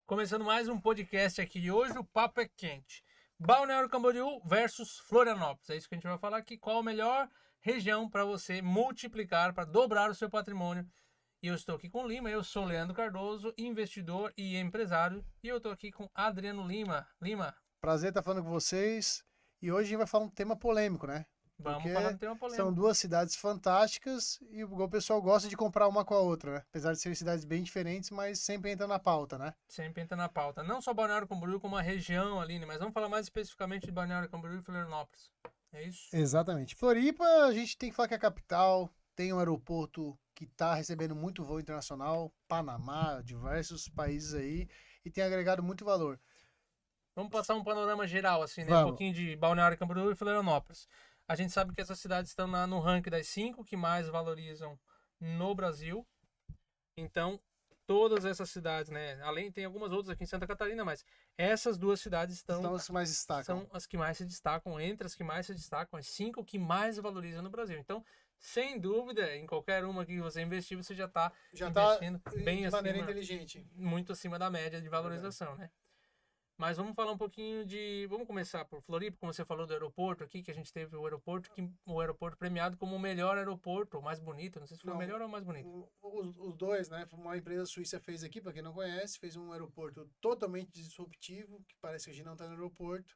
Começando mais um podcast aqui e hoje o papo é quente. Balneário Camboriú versus Florianópolis. É isso que a gente vai falar aqui. Qual a melhor região para você multiplicar, para dobrar o seu patrimônio? E eu estou aqui com o Lima. Eu sou Leandro Cardoso, investidor e empresário. E eu estou aqui com Adriano Lima. Lima, Prazer estar falando com vocês. E hoje a gente vai falar um tema polêmico, né? vamos Porque falar do tema são polêmico. duas cidades fantásticas e o pessoal gosta de comparar uma com a outra, né? Apesar de serem cidades bem diferentes, mas sempre entra na pauta, né? Sempre entra na pauta. Não só Balneário Camboriú, como a região ali, né? Mas vamos falar mais especificamente de Balneário Camboriú e Florianópolis. É isso? Exatamente. Floripa, a gente tem que falar que é a capital, tem um aeroporto que está recebendo muito voo internacional, Panamá, diversos países aí, e tem agregado muito valor. Vamos passar um panorama geral, assim, né? Um Vamos. pouquinho de Balneário Camboriú e Florianópolis. A gente sabe que essas cidades estão no ranking das 5 que mais valorizam no Brasil. Então, todas essas cidades, né? Além, tem algumas outras aqui em Santa Catarina, mas essas duas cidades São os que mais destacam. são as que mais se destacam, entre as que mais se destacam, as 5 que mais valorizam no Brasil. Então, sem dúvida, em qualquer uma que você investir, você já está Já está investindo bem de maneira acima, inteligente. muito acima da média de valorização, né? Mas vamos falar um pouquinho de. Vamos começar por Floripa, como você falou do aeroporto aqui, que a gente teve o aeroporto premiado como o melhor aeroporto, o mais bonito. Não sei se foi o Não, melhor ou o mais bonito. os dois, né? Uma empresa suíça fez aqui, para quem não conhece, fez um aeroporto totalmente disruptivo, que parece que a gente não está no aeroporto,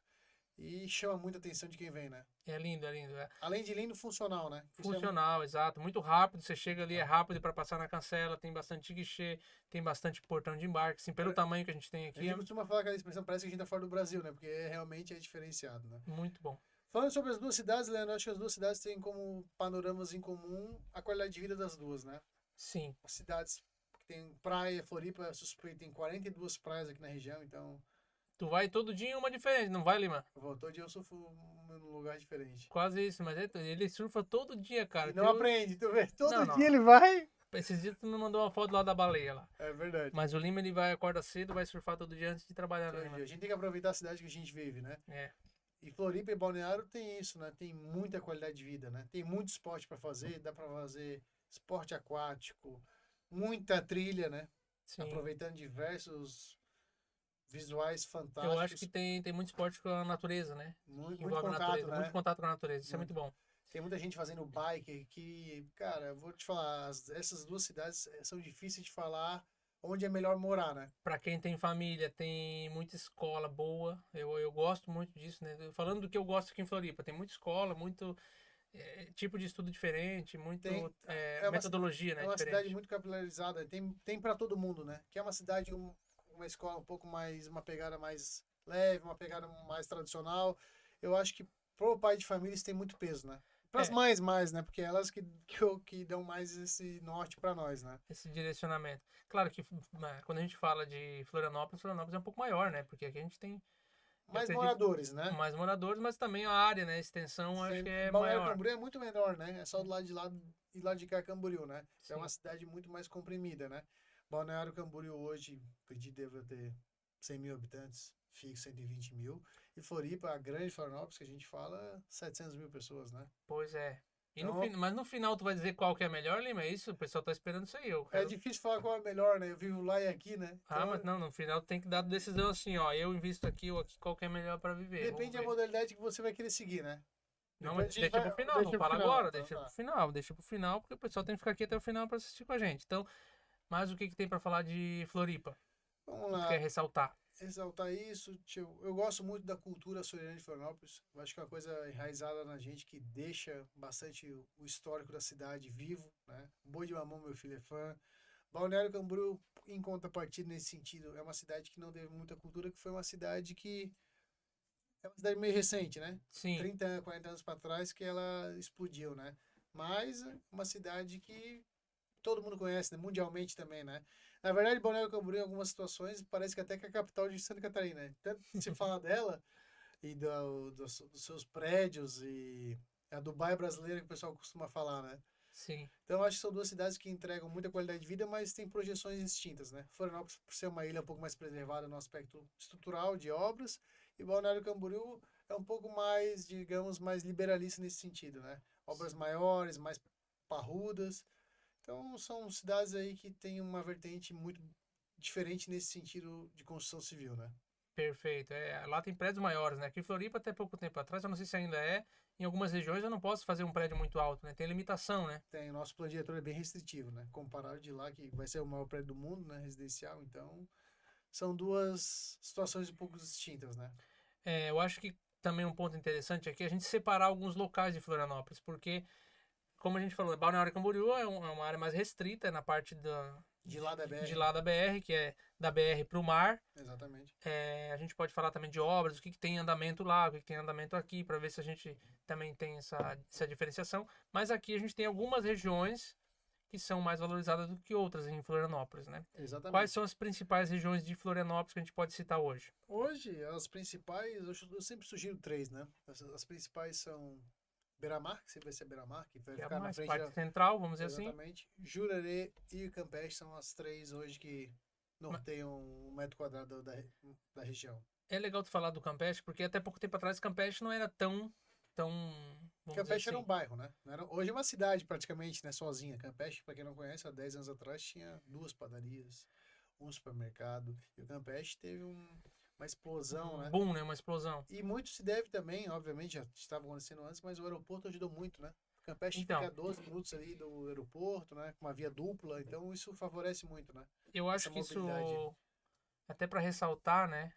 e chama muita atenção de quem vem, né? É lindo, é lindo. É. Além de lindo, funcional, né? Funcional, exato. Muito rápido. Você chega ali, é rápido para passar na cancela, tem bastante guichê, tem bastante portão de embarque. Assim, pelo tamanho que a gente tem A aqui, gente é costuma falar aquela expressão, parece que a gente tá fora do Brasil, né? Porque realmente é diferenciado, né? muito bom. Falando sobre as duas cidades, Leandro, acho que as duas cidades têm como panoramas em comum a qualidade de vida das duas, né? Sim. As cidades que tem praia, Floripa, é suspeito, tem 42 praias aqui na região, então Tu vai todo dia em uma diferente, não vai, Lima? todo dia eu surfo num lugar diferente. Quase isso, mas ele surfa todo dia, cara. E não aprende, tu vê? Não, Todo não. dia ele vai. Esses dias tu me mandou uma foto lá da baleia lá. É verdade. Mas o Lima ele vai acorda cedo, vai surfar todo dia antes de trabalhar, né, Todo Lima? dia. A gente tem que aproveitar a cidade que a gente vive, né? É. E Floripa e Balneário tem isso, né? Tem muita qualidade de vida, né? Tem muito esporte para fazer, dá para fazer esporte aquático, muita trilha, né? Sim. Aproveitando diversos visuais Eu acho que fantásticos. tem muito esporte com a natureza, né? Muito Envolve a contato, natureza, né? muito contato com a natureza. Isso é muito Muito. bom. Tem muita gente fazendo bike que, cara, vou te falar, essas duas cidades são difíceis de falar onde é melhor morar, né? Pra quem tem família, tem muita escola boa. Eu gosto muito disso, né? Falando do que eu gosto aqui em Floripa, tem muita escola, muito tipo de estudo diferente, muito Tem, é uma, metodologia, né? é uma cidade Diferente. muito capilarizada, tem para todo mundo, né? Que é uma cidade, uma escola um pouco mais, uma pegada mais leve, uma pegada mais tradicional. Eu acho que pro pai de família isso tem muito peso, né? Para as É, mães mais, né? Porque elas que dão mais esse norte para nós, né? esse direcionamento. Claro que quando a gente fala de Florianópolis é um pouco maior, né? Porque aqui a gente tem, eu Mais acredito, moradores, né? mais moradores, mas também a área, né? A extensão acho que é Balneário maior. Camboriú é muito menor, né? É só do lado de lá e lá de cá é Camboriú, né? É Sim. uma cidade muito mais comprimida, né? Balneário Camboriú hoje, acredito, deve ter 100 mil habitantes, fixo 120 mil. E Floripa, a grande Florianópolis que a gente fala, 700 mil pessoas, né? Pois é. E Então, mas no final tu vai dizer qual que é melhor, Lima? É isso? O pessoal tá esperando isso aí. Eu é quero. difícil falar qual é melhor, né? Eu vivo lá e aqui, né? Ah, Então, mas não, no final tem que dar decisão assim, ó. Eu invisto aqui ou aqui, qual que é melhor pra viver? Vamos depende da ver. modalidade que você vai querer seguir, né? Não, Depois mas a gente deixa vai. pro final, não Deixa pro fala final. agora, Então, deixa pro tá. final, deixa pro final, porque o pessoal tem que ficar aqui até o final pra assistir com a gente. Então, mas o que que tem pra falar de Floripa? Vamos Que tu lá. quer ressaltar? Exaltar isso. Eu gosto muito da cultura açoriana de Florianópolis. Eu acho que é uma coisa enraizada na gente que deixa bastante o histórico da cidade vivo, né? Boi de Mamão, meu filho é fã. Balneário Camboriú, em contrapartida nesse sentido, é uma cidade que não teve muita cultura, que foi uma cidade que é uma cidade meio recente, né? Sim, 30, 40 anos para trás que ela explodiu, né? Mas é uma cidade que todo mundo conhece, né? Mundialmente também, né? Na verdade, Balneário Camboriú, em algumas situações, parece que até que é a capital de Santa Catarina, né? Tanto que se fala dela e dos seus prédios e a Dubai brasileira que o pessoal costuma falar, né? sim. Então, eu acho que são duas cidades que entregam muita qualidade de vida, mas têm projeções distintas, né? Florianópolis, por ser uma ilha um pouco mais preservada no aspecto estrutural de obras, e Balneário Camboriú é um pouco mais, digamos, mais liberalista nesse sentido, né? Obras maiores, mais parrudas. Então, são cidades aí que têm uma vertente muito diferente nesse sentido de construção civil, né? Perfeito. Lá tem prédios maiores, né? Aqui em Floripa, até pouco tempo atrás, eu não sei se ainda é, em algumas regiões eu não posso fazer um prédio muito alto, né? Tem limitação, né? Tem, o nosso plano diretor é bem restritivo, né? Comparado de lá, que vai ser o maior prédio do mundo, né? Residencial, então são duas situações um pouco distintas, né? Eu acho que também um ponto interessante aqui é a gente separar alguns locais de Florianópolis, porque, como a gente falou, Balneário Camboriú é uma área mais restrita, na parte De lá da de BR, lá da BR, que é da BR para o mar. exatamente. A gente pode falar também de obras, o que tem em andamento lá, o que tem em andamento aqui, para ver se a gente também tem essa diferenciação. Mas aqui a gente tem algumas regiões que são mais valorizadas do que outras em Florianópolis, né? Quais Exatamente. são as principais regiões de Florianópolis que a gente pode citar hoje? Hoje, as principais, eu sempre sugiro três, né? As principais são Beira-Mar, que sempre vai ser Beira-Mar, que vai Que é a ficar na mais frente parte da... central, vamos dizer assim. Exatamente. Jurerê e Campeche são as três hoje que Ma- norteiam um metro quadrado da região. É legal tu falar do Campeche, porque até pouco tempo atrás Campeche não era tão, vamos dizer Campeche era um assim. bairro, né? Hoje é uma cidade praticamente, né? Sozinha. Campeche, para quem não conhece, há 10 anos atrás tinha duas padarias, um supermercado. E o Campeche teve uma explosão, Um né? boom, né? Uma explosão. E muito se deve também, obviamente, já estava acontecendo antes, mas o aeroporto ajudou muito, né? Campeche fica Então, a 12 minutos ali do aeroporto, né? Com uma via dupla, então isso favorece muito, né? eu Essa acho que mobilidade. isso, até para ressaltar, né?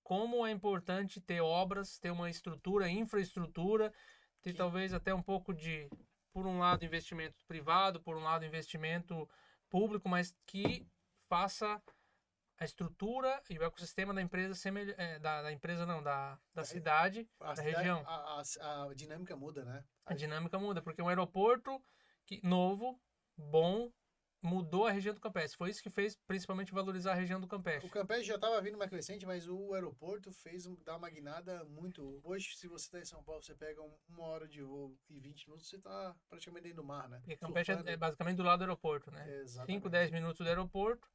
Como é importante ter obras, ter uma estrutura, infraestrutura, ter Que, talvez até um pouco de, por um lado, investimento privado, por um lado, investimento público, mas que faça a estrutura e o ecossistema da empresa da empresa não, da da re- cidade, a, da cidade, região. a dinâmica muda, né? A dinâmica muda, porque um aeroporto novo, bom, mudou a região do Campeche. Foi isso que fez principalmente valorizar a região do O Campeche. Campeche já estava vindo uma crescente, mas o aeroporto fez dar uma guinada muito. Hoje, se você está em São Paulo, você pega uma hora de voo e 20 minutos, você está praticamente dentro do mar, né? Porque Campeche é Surfando. basicamente do lado do aeroporto, né? 5, 10 Exatamente. minutos do aeroporto.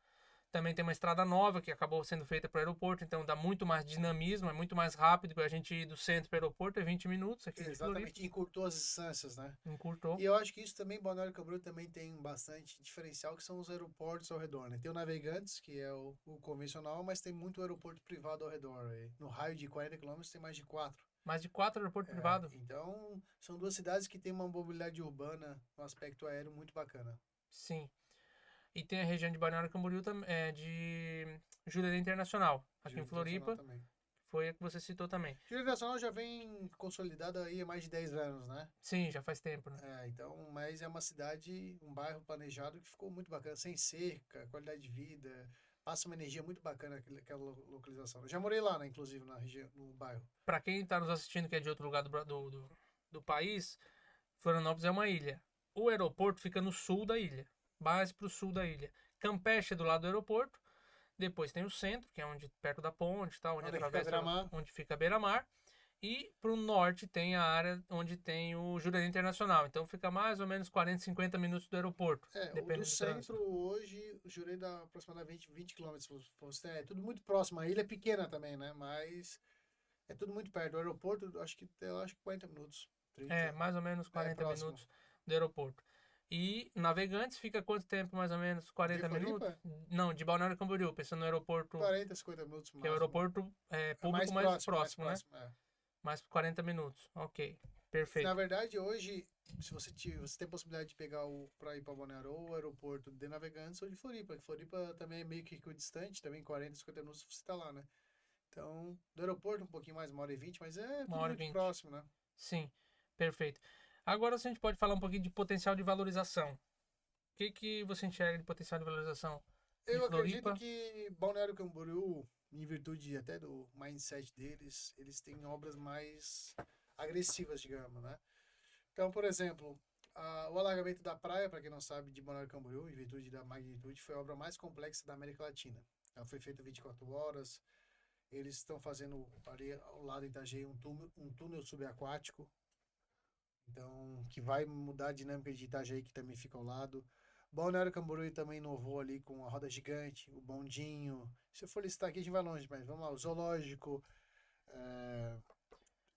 Também tem uma estrada nova que acabou sendo feita para o aeroporto, então dá muito mais dinamismo, é muito mais rápido para a gente ir do centro para o aeroporto, é 20 minutos aqui de Floripa, Exatamente. Encurtou as distâncias, né? encurtou. E eu acho que isso também, Balneário Camboriú também tem bastante diferencial, que são os aeroportos ao redor, né? Tem o Navegantes, que é o convencional, mas tem muito aeroporto privado ao redor. Aí. No raio de 40 quilômetros tem mais de quatro. Mais de 4 aeroportos privados. Então, são duas cidades que têm uma mobilidade urbana, um aspecto aéreo muito bacana. Sim. E tem a região de Balneário Camboriú, de Jurerê Internacional, aqui em Júri Nacional Floripa, também. foi a que você citou também. Júri Nacional já vem consolidada aí há mais de 10 anos, né? Sim, já faz tempo, né? Então, mas é uma cidade, um bairro planejado que ficou muito bacana, sem cerca, qualidade de vida, passa uma energia muito bacana aquela localização. Eu já morei lá, né, inclusive, na região, no bairro. Para quem está nos assistindo que é de outro lugar do país, Florianópolis é uma ilha. O aeroporto fica no sul da ilha, mais para o sul da ilha. Campeche é do lado do aeroporto. Depois tem o centro, que é onde perto da ponte, tá, onde Onde fica atravessa, Beira-Mar? onde fica a beira-mar. E para o norte tem a área onde tem o Jurerê Internacional. Então fica mais ou menos 40, 50 minutos do aeroporto, O do dependendo do centro, trânsito. hoje, o Jurei dá aproximadamente 20 quilômetros. É tudo muito próximo. A ilha é pequena também, né? Mas é tudo muito perto. O aeroporto, acho que 40 minutos. 30. Mais ou menos É 40 próximo. minutos do aeroporto. E Navegantes fica quanto tempo mais ou menos? De 40 minutos? Floripa, Não, de Balneário Camboriú, pensando no aeroporto, 40, 50 minutos que é o máximo. aeroporto É mais público mais próximo, mais próximo, né? próximo. É. Mais 40 minutos. Ok, E, na perfeito. verdade, hoje, se você tem possibilidade de pegar para ir para Balneário ou o aeroporto de Navegantes ou de Floripa. Que Floripa também é meio que distante, também 40, 50 minutos você está lá, né? Então, do aeroporto um pouquinho mais, 1 hora e 20, mas é Uma tudo hora e muito 20. próximo, né? Sim, perfeito. Agora se a gente pode falar um pouquinho de potencial de valorização. O que você enxerga de potencial de valorização de Eu acredito Floripa? que Balneário Camboriú, em virtude até do mindset deles, eles têm obras mais agressivas, digamos, né? Então, por exemplo, o alargamento da praia, para quem não sabe, de Balneário Camboriú, em virtude da magnitude, foi a obra mais complexa da América Latina. Ela foi feita 24 horas. Eles estão fazendo ali ao lado de Itajaí um túnel subaquático, então que vai mudar a dinâmica de Itajaí, que também fica ao lado. Balneário Camboriú também inovou ali com a roda gigante, o bondinho. Se eu for listar aqui, a gente vai longe, mas vamos lá, o zoológico, o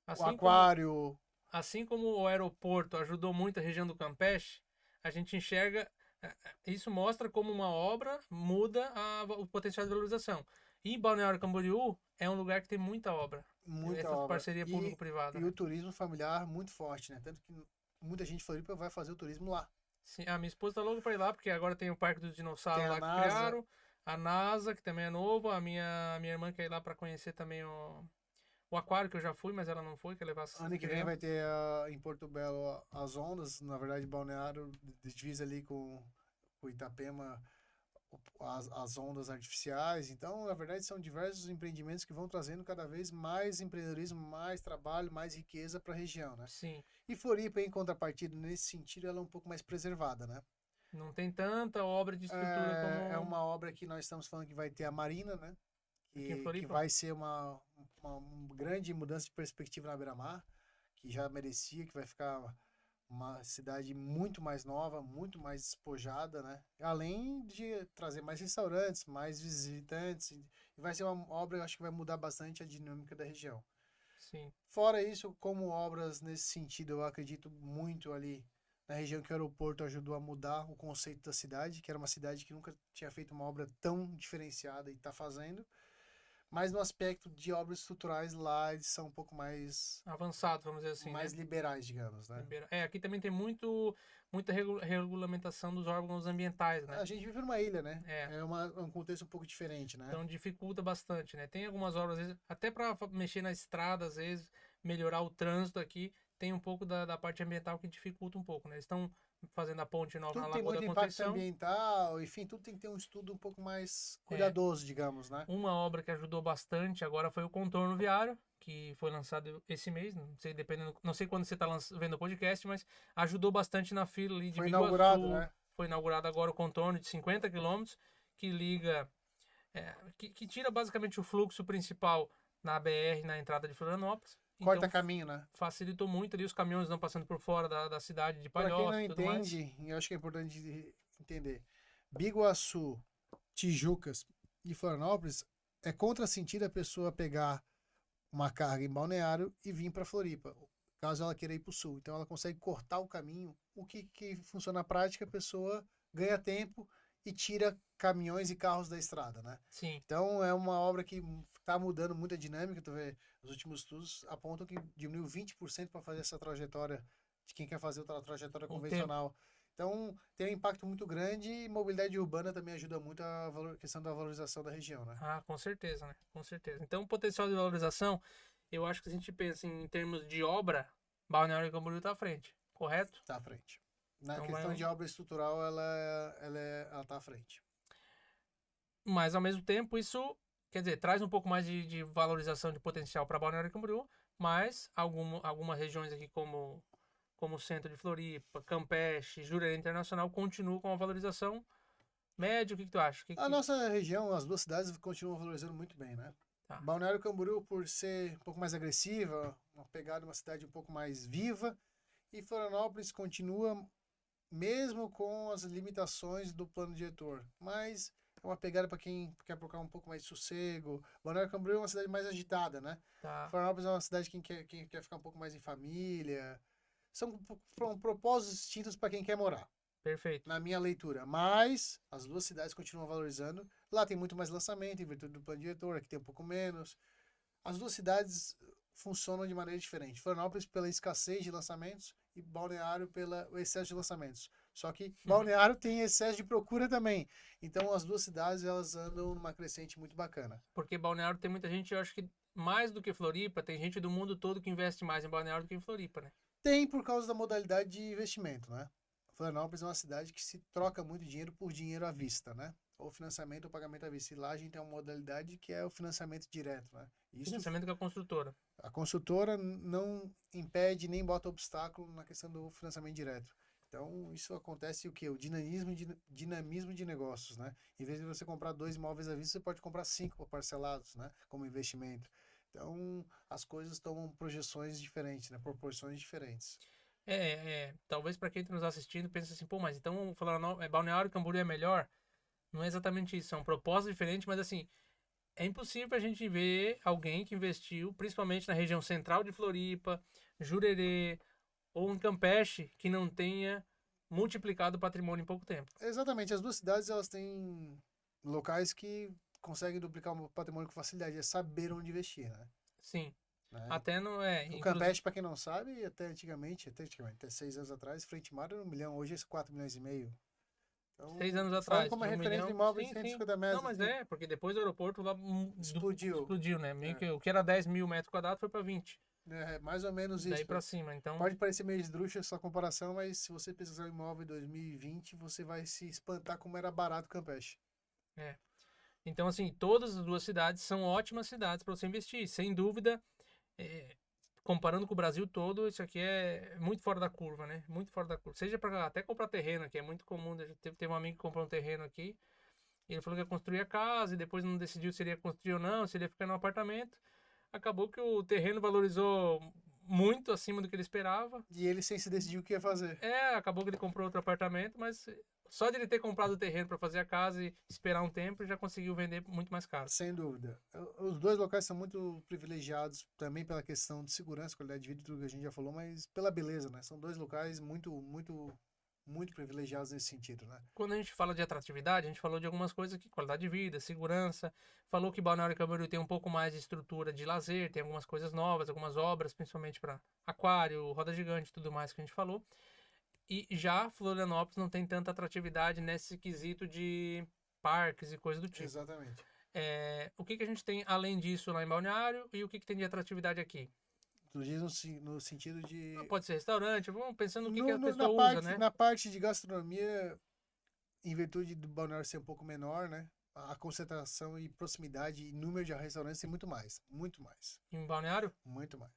Assim como, aquário. assim como o aeroporto ajudou muito a região do Campeche, a gente enxerga Isso mostra como uma obra muda o potencial de valorização. E Balneário Camboriú é um lugar que tem muita obra. Muita Essa obra. parceria público-privada, E né? o turismo familiar muito forte, né? Tanto que muita gente de Floripa vai fazer o turismo lá. Sim, a minha esposa tá louca pra ir lá, porque agora tem o Parque dos Tem Dinossauros a lá que NASA. criaram, a NASA, que também é novo, a minha irmã quer ir lá pra conhecer também o aquário, que eu já fui, mas ela não foi, quer levar as Ano que vem vai crianças. ter em Porto Belo as ondas, na verdade, Balneário divisa ali com Itapema as ondas artificiais. Então, na verdade, são diversos empreendimentos que vão trazendo cada vez mais empreendedorismo, mais trabalho, mais riqueza para a região, né? Sim, E Floripa, em contrapartida, nesse sentido, ela é um pouco mais preservada, né? não tem tanta obra de estrutura É como uma obra que nós estamos falando que vai ter a Marina, né? aqui em Que Floripa. vai ser uma grande mudança de perspectiva na beira-mar, que já merecia, que vai ficar uma cidade muito mais nova, muito mais despojada, né? Além de trazer mais restaurantes, mais visitantes, e vai ser uma obra, eu acho que vai mudar bastante a dinâmica da região. Sim, Fora isso, como obras nesse sentido, eu acredito muito ali na região que o aeroporto ajudou a mudar o conceito da cidade, que era uma cidade que nunca tinha feito uma obra tão diferenciada e está fazendo. Mas no aspecto de obras estruturais, lá eles são um pouco avançado, vamos dizer assim, mais né? liberais, digamos, né? Aqui também tem muita regulamentação dos órgãos ambientais, né? A gente vive numa ilha, né? É, É um contexto um pouco diferente, né? então dificulta bastante, né? Tem algumas obras, às vezes, até para mexer na estrada, às vezes, melhorar o trânsito aqui, tem um pouco da parte ambiental que dificulta um pouco, né? Eles estão fazendo a ponte nova na Tudo tem Lagoa da muito impacto Conceição. ambiental, enfim, tudo tem que ter um estudo um pouco mais É, cuidadoso, digamos, né? uma obra que ajudou bastante agora foi o contorno viário, que foi lançado esse mês, não sei, dependendo, não sei quando você está vendo o podcast, mas ajudou bastante na fila ali de Foi inaugurado, Biguaçu. né? Foi inaugurado agora o contorno de 50 quilômetros, que liga, que tira basicamente o fluxo principal na BR, na entrada de Florianópolis. Corta Então caminho, né? facilitou muito ali, os caminhões não passando por fora da cidade de Para quem não Palhoça e tudo mais. entende, eu acho que é importante entender. Biguaçu, Tijucas e Florianópolis é contrasentido a pessoa pegar uma carga em Balneário e vir para Floripa, caso ela queira ir para o sul. Então ela consegue cortar o caminho, o que funciona na prática, a pessoa ganha tempo e tira caminhões e carros da estrada, né? Sim, Então é uma obra que está mudando muito a dinâmica. Tu vê, os últimos estudos apontam que diminuiu 20% para fazer essa trajetória de quem quer fazer outra trajetória o tempo. convencional. Então tem um impacto muito grande e mobilidade urbana também ajuda muito a questão da valorização da região, né? Ah, com certeza, né? Com certeza. Então, o potencial de valorização, eu acho que se a gente pensa em termos de obra, Balneário Camboriú está à frente, correto? Está à frente. Na Então, questão de obra estrutural, ela está à frente. mas ao mesmo tempo, isso, quer dizer, traz um pouco mais de valorização de potencial para Balneário Camboriú, mas algumas regiões aqui, como o centro de Floripa, Campeche, Jurerê Internacional, continuam com a valorização média. O que tu acha? A nossa região, as duas cidades continuam valorizando muito bem, né? Tá. Balneário Camboriú, por ser um pouco mais agressiva, uma pegada, uma cidade um pouco mais viva, e Florianópolis continua, mesmo com as limitações do plano diretor, mas é uma pegada para quem quer procurar um pouco mais de sossego. Balneário Camboriú é uma cidade mais agitada, né? Tá, Florianópolis é uma cidade quem quer ficar um pouco mais em família. São propósitos distintos para quem quer morar, perfeito. na minha leitura. Mas as duas cidades continuam valorizando. Lá tem muito mais lançamento em virtude do plano diretor, aqui tem um pouco menos. As duas cidades funcionam de maneira diferente. Florianópolis pela escassez de lançamentos e Balneário pelo excesso de lançamentos. Só que Balneário tem excesso de procura também. Então as duas cidades elas andam numa crescente muito bacana. Porque Balneário tem muita gente, eu acho que mais do que Floripa, tem gente do mundo todo que investe mais em Balneário do que em Floripa, né? Tem por causa da modalidade de investimento, né? Florianópolis é uma cidade que se troca muito dinheiro por dinheiro à vista, né? Ou financiamento ou pagamento à vista. E lá a gente tem uma modalidade que é o financiamento direto, né? Isso Financiamento com a construtora. a construtora não impede nem bota obstáculo na questão do financiamento direto. Então, isso acontece o quê? O dinamismo de negócios, né? Em vez de você comprar 2 imóveis à vista, você pode comprar 5 parcelados, né? Como investimento. Então, as coisas tomam projeções diferentes, né? Proporções diferentes. Talvez para quem está nos assistindo pense assim, pô, mas então Balneário Camboriú é melhor? Não é exatamente isso, são propostas diferentes, mas assim, é impossível a gente ver alguém que investiu, principalmente na região central de Floripa, Jurerê ou em Campeche, que não tenha multiplicado o patrimônio em pouco tempo. Exatamente, as duas cidades elas têm locais que conseguem duplicar o patrimônio com facilidade, é saber onde investir, né? Sim. Né? Até não O Campeche, para quem não sabe, até 6 anos atrás, Frente Mar era 1 milhão, hoje é 4 milhões e meio. Então, 6 anos falando atrás, como de uma 1 referência de milhão. imóveis Sim, de sim. 150 metros. Não, mas assim, porque depois do aeroporto lá explodiu. né? Meio É. que o que era 10 mil metros quadrados foi para 20. É mais ou menos Daí isso. para cima, então... Pode parecer meio esdrúxula essa comparação, mas se você pesquisar um imóvel em 2020, você vai se espantar como era barato o Campeche. É. Então, assim, todas as duas cidades são ótimas cidades para você investir. Sem dúvida, comparando com o Brasil todo, isso aqui é muito fora da curva, né? Muito fora da curva. Seja para até comprar terreno, que é muito comum. Teve um amigo que comprou um terreno aqui, e ele falou que ia construir a casa, e depois não decidiu se ele ia construir ou não, se ele ia ficar no apartamento. Acabou que o terreno valorizou muito acima do que ele esperava. E ele sem se decidir o que ia fazer. Acabou que ele comprou outro apartamento, mas só de ele ter comprado o terreno para fazer a casa e esperar um tempo, ele já conseguiu vender muito mais caro. Sem dúvida. Os dois locais são muito privilegiados também pela questão de segurança, qualidade de vida, tudo que a gente já falou, mas pela beleza, né? São dois locais muito privilegiados nesse sentido, né? Quando a gente fala de atratividade, a gente falou de algumas coisas aqui, qualidade de vida, segurança, falou que Balneário Camboriú tem um pouco mais de estrutura de lazer, tem algumas coisas novas, algumas obras, principalmente para aquário, roda gigante, tudo mais que a gente falou. E já Florianópolis não tem tanta atratividade nesse quesito de parques e coisas do tipo. Exatamente. O que a gente tem além disso lá em Balneário e o que tem de atratividade aqui? Tu diz no sentido de... Pode ser restaurante, vamos pensando no que a pessoa na usa, parte, né? Na parte de gastronomia, em virtude do balneário ser um pouco menor, né? A concentração e proximidade e número de restaurantes tem muito mais. Muito mais. Em Balneário? Muito mais.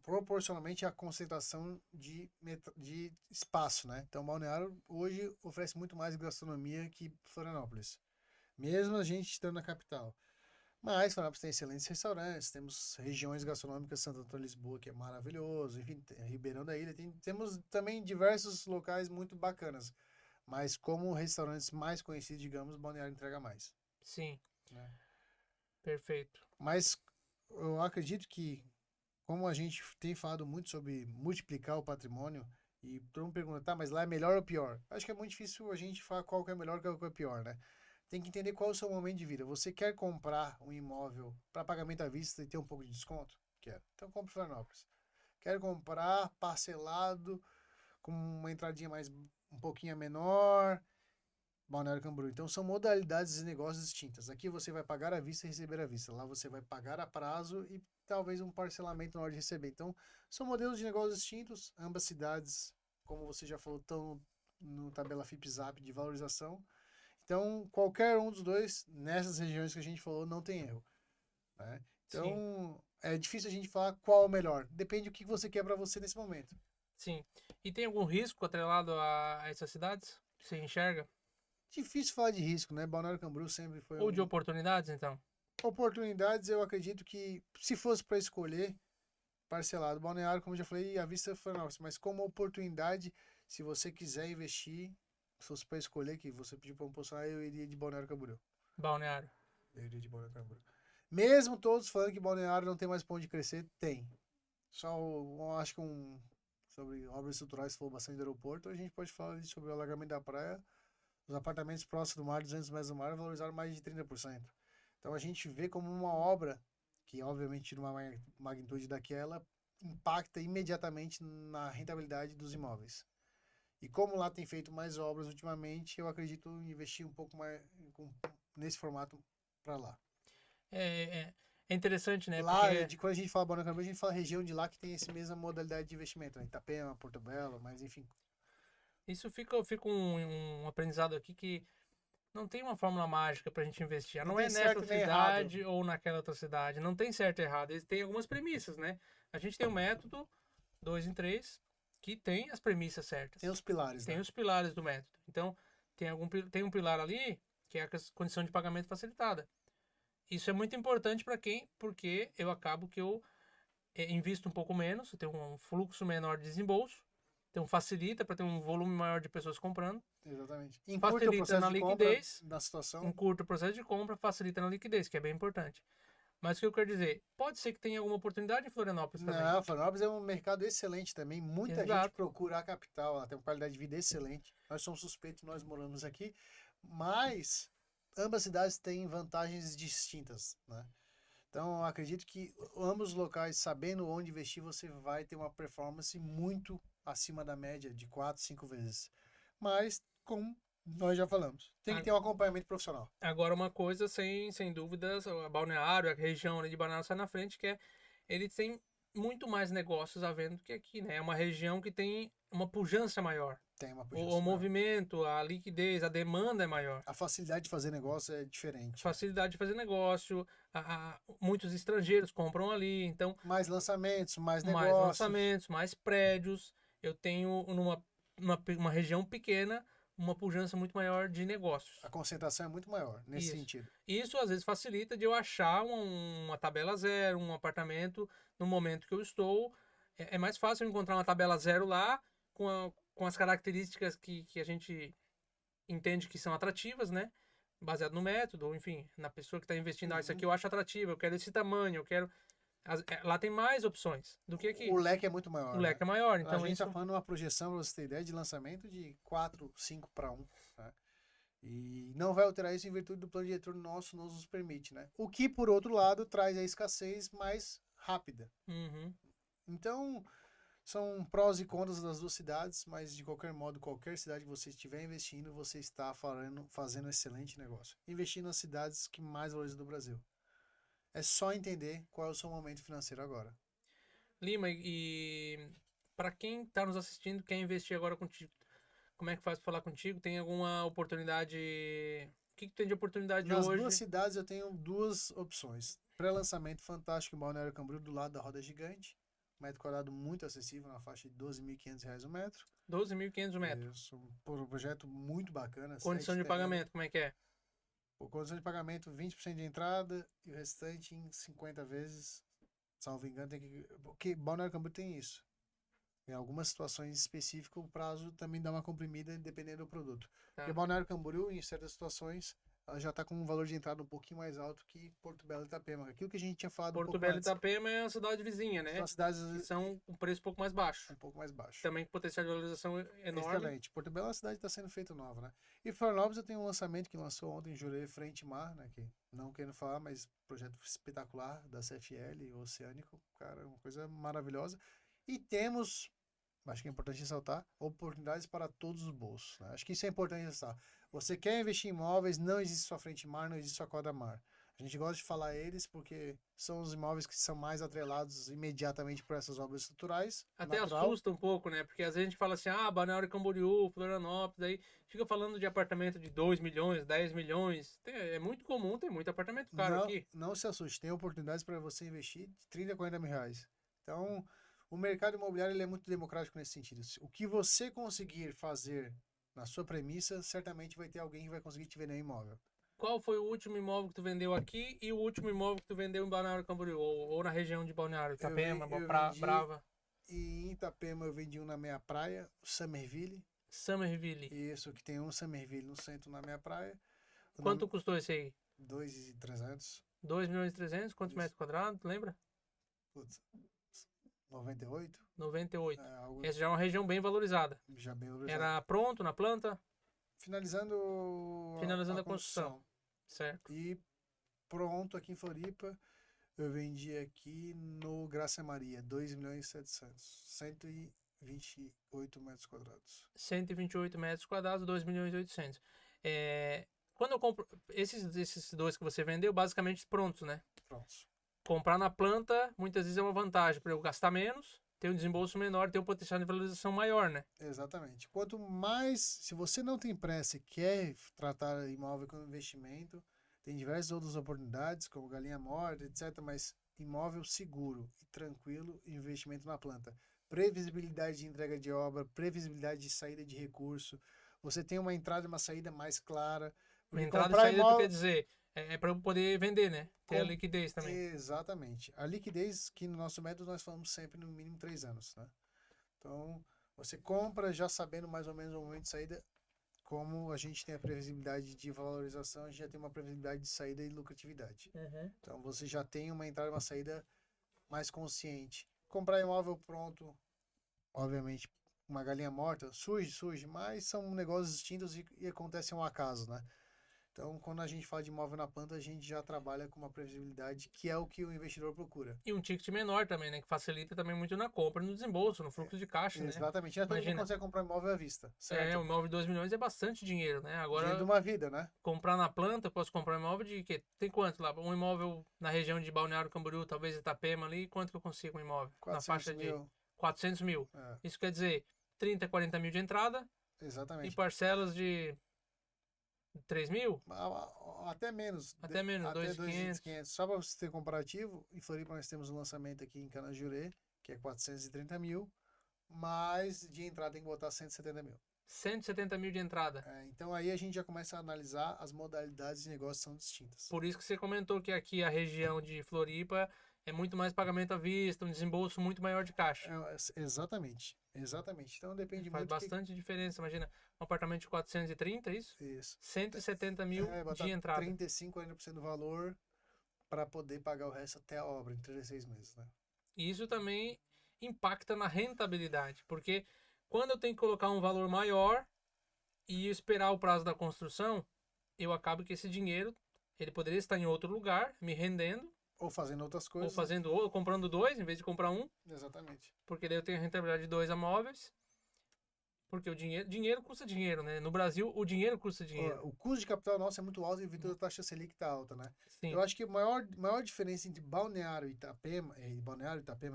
Proporcionalmente à concentração de espaço, né? Então, Balneário hoje oferece muito mais gastronomia que Florianópolis. Mesmo a gente estando na capital. Mas Florianópolis tem excelentes restaurantes, temos regiões gastronômicas, Santo Antônio Lisboa, que é maravilhoso, enfim, Ribeirão da Ilha, temos também diversos locais muito bacanas. Mas como restaurantes mais conhecidos, digamos, Balneário entrega mais. Sim. Né? Perfeito. Mas eu acredito que, como a gente tem falado muito sobre multiplicar o patrimônio, e todo mundo pergunta, tá, mas lá é melhor ou pior? Acho que é muito difícil a gente falar qual que é melhor e qual que é pior, né? Tem que entender qual é o seu momento de vida. Você quer comprar um imóvel para pagamento à vista e ter um pouco de desconto? Quero. Então compre Florianópolis. Quero comprar parcelado, com uma entradinha um pouquinho menor, Balneário Camboriú. Então são modalidades de negócios distintas. Aqui você vai pagar à vista e receber à vista. Lá você vai pagar a prazo e talvez um parcelamento na hora de receber. Então são modelos de negócios distintos. Ambas cidades, como você já falou, estão no tabela FIPZAP de valorização. Então, qualquer um dos dois, nessas regiões que a gente falou, não tem erro. Né? Então, é difícil a gente falar qual é o melhor. Depende do que você quer para você nesse momento. Sim. E tem algum risco atrelado a essas cidades? Você enxerga? Difícil falar de risco, né? Balneário Camboriú sempre foi Ou de oportunidades, então? Oportunidades, eu acredito que, se fosse para escolher, parcelado. Balneário, como eu já falei, a vista foi nossa. Mas como oportunidade, se você quiser investir, se fosse para escolher, que você pediu para um posicionar, eu iria de Balneário Camboriú. Balneário. Eu iria de Balneário Camboriú. Mesmo todos falando que Balneário não tem mais ponto de crescer, tem. Só, acho que sobre obras estruturais, falou bastante do aeroporto, a gente pode falar sobre o alargamento da praia. Os apartamentos próximos do mar, 200 metros do mar, valorizaram mais de 30%. Então a gente vê como uma obra, que obviamente numa magnitude daquela, impacta imediatamente na rentabilidade dos imóveis. E como lá tem feito mais obras ultimamente, eu acredito em investir um pouco mais nesse formato para lá. É interessante, né? Lá, Porque... quando a gente fala Balneário Camboriú, a gente fala região de lá que tem essa mesma modalidade de investimento, né? Itapema, Porto Belo, mas enfim. Isso fica um aprendizado aqui que não tem uma fórmula mágica pra gente investir. Não é nessa cidade ou naquela outra cidade. Não tem certo e errado. Eles têm algumas premissas, né? A gente tem um método 2 em 3 que tem as premissas certas. Tem os pilares, Tem né? os pilares do método. Então, tem um pilar ali que é a condição de pagamento facilitada. Isso é muito importante para quem? Porque eu acabo que eu invisto um pouco menos, eu tenho um fluxo menor de desembolso, então facilita para ter um volume maior de pessoas comprando. Exatamente. Facilita na liquidez, da situação. encurta o processo de compra, facilita na liquidez, que é bem importante. Mas o que eu quero dizer, pode ser que tenha alguma oportunidade em Florianópolis também. Não, Florianópolis é um mercado excelente também. Muita gente Exato. procura a capital, ela tem uma qualidade de vida excelente. Nós somos suspeitos, nós moramos aqui, mas ambas cidades têm vantagens distintas, né? Então, eu acredito que ambos os locais, sabendo onde investir, você vai ter uma performance muito acima da média, de 4, 5 vezes. Mas, como nós já falamos, tem que ter um acompanhamento profissional. Agora, uma coisa, sem dúvidas, a Balneário, a região ali de Balneário sai na frente, que é, ele tem muito mais negócios à venda do que aqui, né? É uma região que tem uma pujança maior. Tem uma O pujança maior. movimento, a liquidez, a demanda é maior. A facilidade de fazer negócio é diferente. Facilidade de fazer negócio, muitos estrangeiros compram ali, então Mais lançamentos, mais mais negócios. lançamentos, mais prédios. Eu tenho uma região pequena uma pujança muito maior de negócios. A concentração é muito maior nesse Isso. sentido. Isso às vezes facilita de eu achar uma tabela zero, um apartamento no momento que eu estou. É mais fácil eu encontrar uma tabela zero lá com as características que a gente entende que são atrativas, né? Baseado no método, ou enfim, na pessoa que está investindo. Ah, isso aqui eu acho atrativo, eu quero esse tamanho, eu quero. Lá tem mais opções do que aqui. O leque é muito maior. O leque é maior, então a gente isso. está falando de uma projeção, para você ter ideia, de lançamento de 4, 5 para 1. Né? E não vai alterar isso em virtude do plano diretor nosso nos permite. Né? O que, por outro lado, traz a escassez mais rápida. Uhum. Então, são prós e contras das duas cidades, mas de qualquer modo, qualquer cidade que você estiver investindo, você está fazendo um excelente negócio. Investir nas cidades que mais valorizam do Brasil. É só entender qual é o seu momento financeiro agora. Lima, e para quem está nos assistindo, quer investir agora contigo, como é que faz para falar contigo? Tem alguma oportunidade? O que tem de oportunidade Nas hoje? duas cidades eu tenho duas opções. Pré-lançamento fantástico em Balneário Camboriú, do lado da Roda Gigante. Metro quadrado muito acessível, na faixa de R$12.500 o metro. 12.500 metros. Isso, por um projeto muito bacana. Condição de pagamento, como é que é? Por condição de pagamento, 20% de entrada e o restante em 50 vezes. Salvo engano, tem que. Porque Balneário Camboriú tem isso. Em algumas situações específicas, o prazo também dá uma comprimida dependendo do produto. Tá. Porque Balneário Camboriú, em certas situações, ela já está com um valor de entrada um pouquinho mais alto que Porto Belo e Itapema. Aquilo que a gente tinha falado um Porto pouco Belo e antes. Itapema é a cidade vizinha, né? São as cidades Que são um preço um pouco mais baixo. um pouco mais baixo. Também com potencial de valorização enorme. Excelente. Porto Belo é uma cidade que está sendo feita nova, né? E Florianópolis eu tenho um lançamento que lançou ontem em Jurerê Frente Mar, né? Que não quero falar, mas projeto espetacular da CFL, Oceânico, cara, uma coisa maravilhosa. E temos, acho que é importante ressaltar, oportunidades para todos os bolsos, né? Acho que isso é importante ressaltar. Você quer investir em imóveis, não existe só frente mar, não existe só quadra mar. A gente gosta de falar eles porque são os imóveis que são mais atrelados imediatamente por essas obras estruturais. Até natural. assusta um pouco, né? Porque às vezes a gente fala assim, Balneário Camboriú, Florianópolis, aí fica falando de apartamento de 2 milhões, 10 milhões. É muito comum, tem muito apartamento caro não, aqui. Não se assuste, tem oportunidades para você investir de 30 a 40 mil reais. Então, o mercado imobiliário ele é muito democrático nesse sentido. O que você conseguir fazer na sua premissa, certamente vai ter alguém que vai conseguir te vender um imóvel. Qual foi o último imóvel que tu vendeu aqui e o último imóvel que tu vendeu em Balneário Camboriú? Ou na região de Balneário, Itapema, Brava? E em Itapema eu vendi um na minha praia, Summerville. Summerville. Isso, que tem um Summerville no centro na minha praia. Quanto custou esse aí? 2.300. 2.300.000? Quantos Isso. metros quadrados, lembra? Putz, 98. 98. Algo Essa já é uma região bem valorizada. já bem valorizado. Era pronto na planta? Finalizando a construção. Certo. E pronto aqui em Floripa, eu vendi aqui no Graça Maria, 2.700.000, 128 metros quadrados. 128 metros quadrados, 2.800.000. Quando eu compro esses dois que você vendeu, basicamente prontos, né? Prontos. Comprar na planta, muitas vezes é uma vantagem para eu gastar menos, ter um desembolso menor, ter um potencial de valorização maior, né? Exatamente. Quanto mais, se você não tem pressa e quer tratar imóvel como investimento, tem diversas outras oportunidades, como galinha morta, etc. Mas imóvel seguro e tranquilo, investimento na planta. Previsibilidade de entrega de obra, previsibilidade de saída de recurso. Você tem uma entrada e uma saída mais clara. Uma entrada e saída, tu quer dizer, é para eu poder vender, né? Ter a liquidez também. Exatamente. A liquidez, que no nosso método nós falamos sempre no mínimo 3 anos, né? Então, você compra já sabendo mais ou menos o momento de saída, como a gente tem a previsibilidade de valorização, a gente já tem uma previsibilidade de saída e lucratividade. Então, você já tem uma entrada e uma saída mais consciente. Comprar imóvel pronto, obviamente, uma galinha morta, surge, mas são negócios distintos e acontecem um acaso, né? Então, quando a gente fala de imóvel na planta, a gente já trabalha com uma previsibilidade que é o que o investidor procura. E um ticket menor também, né? Que facilita também muito na compra, no desembolso, no fluxo de caixa, né? Exatamente. Todo mundo consegue comprar imóvel à vista, certo? Um imóvel de 2 milhões é bastante dinheiro, né? Agora, Dinheiro de uma vida, né? comprar na planta, eu posso comprar um imóvel de quê? Tem quanto lá? Um imóvel na região de Balneário Camboriú, talvez Itapema ali, quanto que eu consigo um imóvel? Na faixa de 400 mil. É. Isso quer dizer 30, 40 mil de entrada. Exatamente. E parcelas de 3 mil? Até menos. Até menos, 2.500. Só para você ter comparativo, em Floripa nós temos um lançamento aqui em Canajurê, que é 430 mil, mas de entrada tem que botar 170 mil. 170 mil de entrada. Então aí a gente já começa a analisar as modalidades de negócio são distintas. Por isso que você comentou que aqui a região de Floripa é muito mais pagamento à vista, um desembolso muito maior de caixa. Exatamente. Então depende Faz muito. Faz bastante diferença. Imagina, um apartamento de 430, isso? Isso. 170 mil de entrada. 35, 40% do valor para poder pagar o resto até a obra, em 36 meses, né? Isso também impacta na rentabilidade, porque quando eu tenho que colocar um valor maior e esperar o prazo da construção, eu acabo que esse dinheiro, ele poderia estar em outro lugar, me rendendo. Ou fazendo outras coisas. Ou comprando 2 em vez de comprar 1. Exatamente. Porque daí eu tenho a rentabilidade de 2 imóveis. Porque o dinheiro custa dinheiro, né? No Brasil, o dinheiro custa dinheiro. O custo de capital nosso é muito alto e a taxa Selic está alta, né? Sim. Eu acho que a maior diferença entre Balneário e Itapema,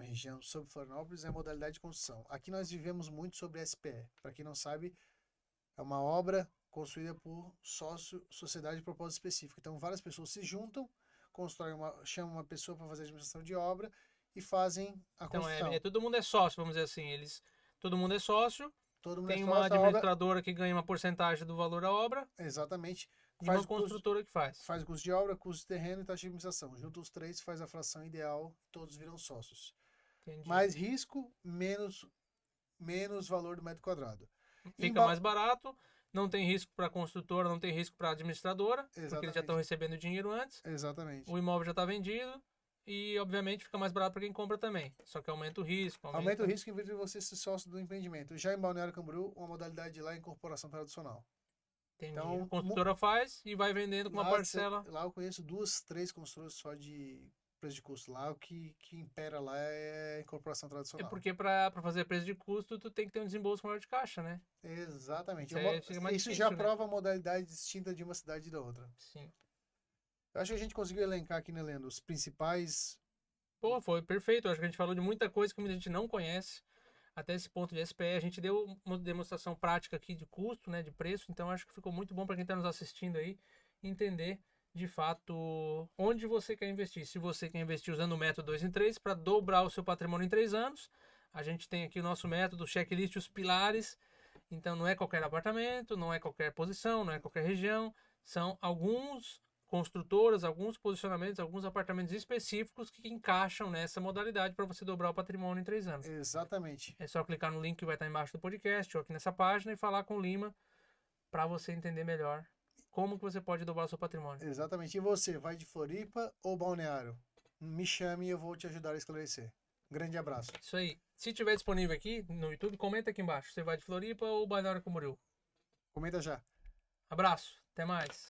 região, sobre Florianópolis, é a modalidade de construção. Aqui nós vivemos muito sobre SPE. Para quem não sabe, é uma obra construída por sociedade de propósito específico. Então, várias pessoas se juntam, chamam uma pessoa para fazer a administração de obra e fazem a construção. Então, todo mundo é sócio, vamos dizer assim. Todo mundo é sócio. Tem uma sócio, administradora que ganha uma porcentagem do valor da obra. Exatamente. E uma construtora que faz. Faz custo de obra, custo de terreno e taxa de administração. Junta os três, faz a fração ideal, todos viram sócios. Entendi. Mais risco, menos valor do metro quadrado. Fica mais barato, não tem risco para a construtora, não tem risco para a administradora, Exatamente. porque eles já estão recebendo dinheiro antes. Exatamente. O imóvel já está vendido e, obviamente, fica mais barato para quem compra também. Só que aumenta o risco. Aumenta o risco em vez de você ser sócio do empreendimento. Já em Balneário Camboriú, uma modalidade de lá é incorporação tradicional. Entendi. Então, a construtora faz e vai vendendo com uma parcela. Lá eu conheço 2, 3 construtoras só de preço de custo. Lá o que impera lá é a incorporação tradicional. É porque para fazer preço de custo, tu tem que ter um desembolso maior de caixa, né? Exatamente. Isso já prova a modalidade distinta de uma cidade e da outra. Sim. Eu acho que a gente conseguiu elencar aqui, né, Leandro, os principais... Pô, foi perfeito. Eu acho que a gente falou de muita coisa que muita gente não conhece. Até esse ponto de SPE, a gente deu uma demonstração prática aqui de custo, né, de preço. Então, acho que ficou muito bom para quem está nos assistindo aí entender, de fato, onde você quer investir. Se você quer investir usando o método 2 em 3 para dobrar o seu patrimônio em 3 anos, a gente tem aqui o nosso método, checklist, os pilares. Então, não é qualquer apartamento, não é qualquer posição, não é qualquer região. São alguns construtoras, alguns posicionamentos, alguns apartamentos específicos que encaixam nessa modalidade para você dobrar o patrimônio em 3 anos. Exatamente. É só clicar no link que vai estar embaixo do podcast ou aqui nessa página e falar com o Lima para você entender melhor como que você pode dobrar o seu patrimônio. Exatamente. E você, vai de Floripa ou Balneário? Me chame e eu vou te ajudar a esclarecer. Grande abraço. Isso aí. Se tiver disponível aqui no YouTube, comenta aqui embaixo. Você vai de Floripa ou Balneário Camboriú? Comenta já. Abraço. Até mais.